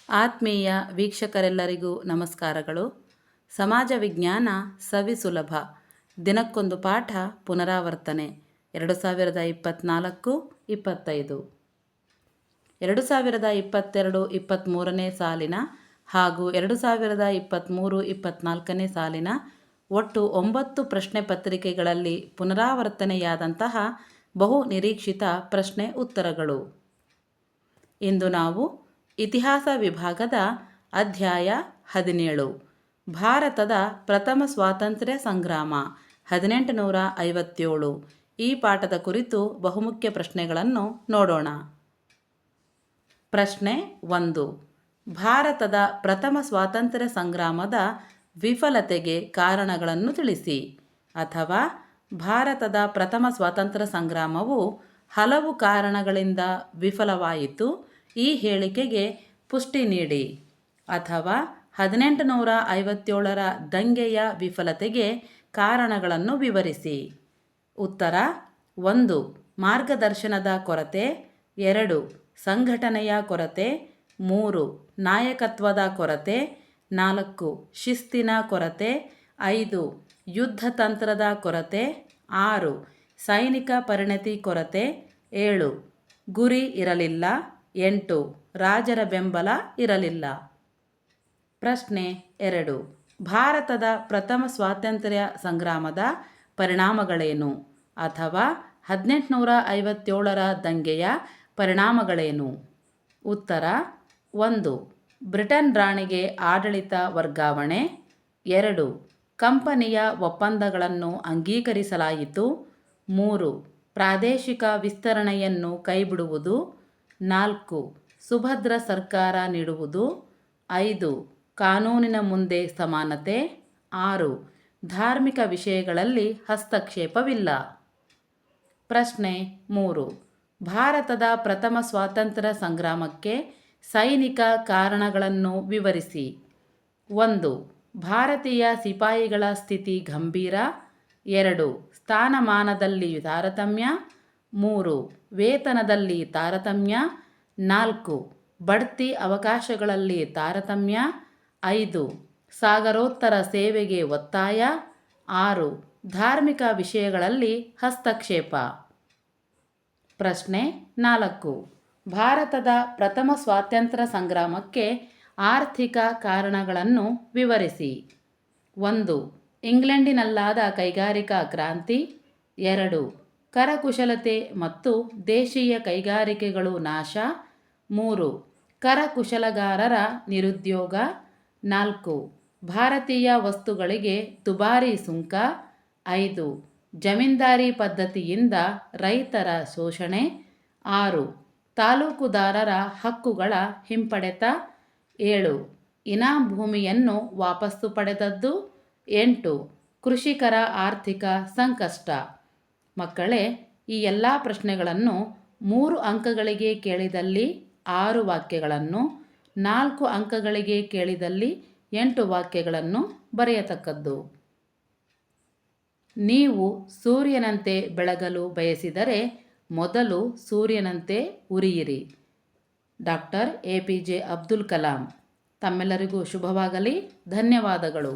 ಆತ್ಮೀಯ ವೀಕ್ಷಕರೆಲ್ಲರಿಗೂ ನಮಸ್ಕಾರಗಳು. ಸಮಾಜ ವಿಜ್ಞಾನ ಸವಿಸುಲಭ, ದಿನಕ್ಕೊಂದು ಪಾಠ ಪುನರಾವರ್ತನೆ. 2024-25 2022-23ನೇ ಸಾಲಿನ ಹಾಗೂ 2023-24ನೇ ಸಾಲಿನ ಒಟ್ಟು 9 ಪ್ರಶ್ನೆ ಪತ್ರಿಕೆಗಳಲ್ಲಿ ಪುನರಾವರ್ತನೆಯಾದಂತಹ ಬಹು ನಿರೀಕ್ಷಿತ ಪ್ರಶ್ನೆ ಉತ್ತರಗಳು. ಇಂದು ನಾವು ಇತಿಹಾಸ ವಿಭಾಗದ ಅಧ್ಯಾಯ 17 ಭಾರತದ ಪ್ರಥಮ ಸ್ವಾತಂತ್ರ್ಯ ಸಂಗ್ರಾಮ 1857 ಈ ಪಾಠದ ಕುರಿತು ಬಹುಮುಖ್ಯ ಪ್ರಶ್ನೆಗಳನ್ನು ನೋಡೋಣ. ಪ್ರಶ್ನೆ 1. ಭಾರತದ ಪ್ರಥಮ ಸ್ವಾತಂತ್ರ್ಯ ಸಂಗ್ರಾಮದ ವಿಫಲತೆಗೆ ಕಾರಣಗಳನ್ನು ತಿಳಿಸಿ. ಅಥವಾ ಭಾರತದ ಪ್ರಥಮ ಸ್ವಾತಂತ್ರ್ಯ ಸಂಗ್ರಾಮವು ಹಲವು ಕಾರಣಗಳಿಂದ ವಿಫಲವಾಯಿತು, ಈ ಹೇಳಿಕೆಗೆ ಪುಷ್ಟಿ ನೀಡಿ. ಅಥವಾ 1857ರ ದಂಗೆಯ ವಿಫಲತೆಗೆ ಕಾರಣಗಳನ್ನು ವಿವರಿಸಿ. ಉತ್ತರ: 1. ಮಾರ್ಗದರ್ಶನದ ಕೊರತೆ, 2. ಸಂಘಟನೆಯ ಕೊರತೆ, 3. ನಾಯಕತ್ವದ ಕೊರತೆ, 4. ಶಿಸ್ತಿನ ಕೊರತೆ, 5. ಯುದ್ಧ ತಂತ್ರದ ಕೊರತೆ, 6. ಸೈನಿಕ ಪರಿಣತಿ ಕೊರತೆ, 7. ಗುರಿ ಇರಲಿಲ್ಲ, 8. ರಾಜರ ಬೆಂಬಲ ಇರಲಿಲ್ಲ. ಪ್ರಶ್ನೆ 2. ಭಾರತದ ಪ್ರಥಮ ಸ್ವಾತಂತ್ರ್ಯ ಸಂಗ್ರಾಮದ ಪರಿಣಾಮಗಳೇನು? ಅಥವಾ 1857ರ ದಂಗೆಯ ಪರಿಣಾಮಗಳೇನು? ಉತ್ತರ: 1. ಬ್ರಿಟನ್ ರಾಣಿಗೆ ಆಡಳಿತ ವರ್ಗಾವಣೆ, 2. ಕಂಪನಿಯ ಒಪ್ಪಂದಗಳನ್ನು ಅಂಗೀಕರಿಸಲಾಯಿತು, 3. ಪ್ರಾದೇಶಿಕ ವಿಸ್ತರಣೆಯನ್ನು ಕೈಬಿಡುವುದು, 4. ಸುಭದ್ರ ಸರ್ಕಾರ ನೀಡುವುದು, 5. ಕಾನೂನಿನ ಮುಂದೆ ಸಮಾನತೆ, 6. ಧಾರ್ಮಿಕ ವಿಷಯಗಳಲ್ಲಿ ಹಸ್ತಕ್ಷೇಪವಿಲ್ಲ. ಪ್ರಶ್ನೆ 3. ಭಾರತದ ಪ್ರಥಮ ಸ್ವಾತಂತ್ರ್ಯ ಸಂಗ್ರಾಮಕ್ಕೆ ಸೈನಿಕ ಕಾರಣಗಳನ್ನು ವಿವರಿಸಿ. 1. ಭಾರತೀಯ ಸಿಪಾಯಿಗಳ ಸ್ಥಿತಿ ಗಂಭೀರ, 2. ಸ್ಥಾನಮಾನದಲ್ಲಿ ತಾರತಮ್ಯ, 3. ವೇತನದಲ್ಲಿ ತಾರತಮ್ಯ, 4. ಬಡ್ತಿ ಅವಕಾಶಗಳಲ್ಲಿ ತಾರತಮ್ಯ, 5. ಸಾಗರೋತ್ತರ ಸೇವೆಗೆ ಒತ್ತಾಯ, 6. ಧಾರ್ಮಿಕ ವಿಷಯಗಳಲ್ಲಿ ಹಸ್ತಕ್ಷೇಪ. ಪ್ರಶ್ನೆ 4. ಭಾರತದ ಪ್ರಥಮ ಸ್ವಾತಂತ್ರ್ಯ ಸಂಗ್ರಾಮಕ್ಕೆ ಆರ್ಥಿಕ ಕಾರಣಗಳನ್ನು ವಿವರಿಸಿ. 1. ಇಂಗ್ಲೆಂಡಿನಲ್ಲಾದ ಕೈಗಾರಿಕಾ ಕ್ರಾಂತಿ, 2. ಕರಕುಶಲತೆ ಮತ್ತು ದೇಶೀಯ ಕೈಗಾರಿಕೆಗಳು ನಾಶ, 3. ಕರಕುಶಲಗಾರರ ನಿರುದ್ಯೋಗ, 4. ಭಾರತೀಯ ವಸ್ತುಗಳಿಗೆ ದುಬಾರಿ ಸುಂಕ, 5. ಜಮೀನ್ದಾರಿ ಪದ್ಧತಿಯಿಂದ ರೈತರ ಶೋಷಣೆ, 6. ತಾಲೂಕುದಾರರ ಹಕ್ಕುಗಳ ಹಿಂಪಡೆತ, 7. ಇನಾಂ ಭೂಮಿಯನ್ನು ವಾಪಸ್ಸು ಪಡೆದದ್ದು, 8. ಕೃಷಿಕರ ಆರ್ಥಿಕ ಸಂಕಷ್ಟ. ಮಕ್ಕಳೇ, ಈ ಎಲ್ಲ ಪ್ರಶ್ನೆಗಳನ್ನು 3 ಅಂಕಗಳಿಗೆ ಕೇಳಿದಲ್ಲಿ 6 ವಾಕ್ಯಗಳನ್ನು, 4 ಅಂಕಗಳಿಗೆ ಕೇಳಿದಲ್ಲಿ 8 ವಾಕ್ಯಗಳನ್ನು ಬರೆಯತಕ್ಕದ್ದು. ನೀವು ಸೂರ್ಯನಂತೆ ಬೆಳಗಲು ಬಯಸಿದರೆ ಮೊದಲು ಸೂರ್ಯನಂತೆ ಉರಿಯಿರಿ. Doctor APJ Abdul Kalam. ತಮ್ಮೆಲ್ಲರಿಗೂ ಶುಭವಾಗಲಿ. ಧನ್ಯವಾದಗಳು.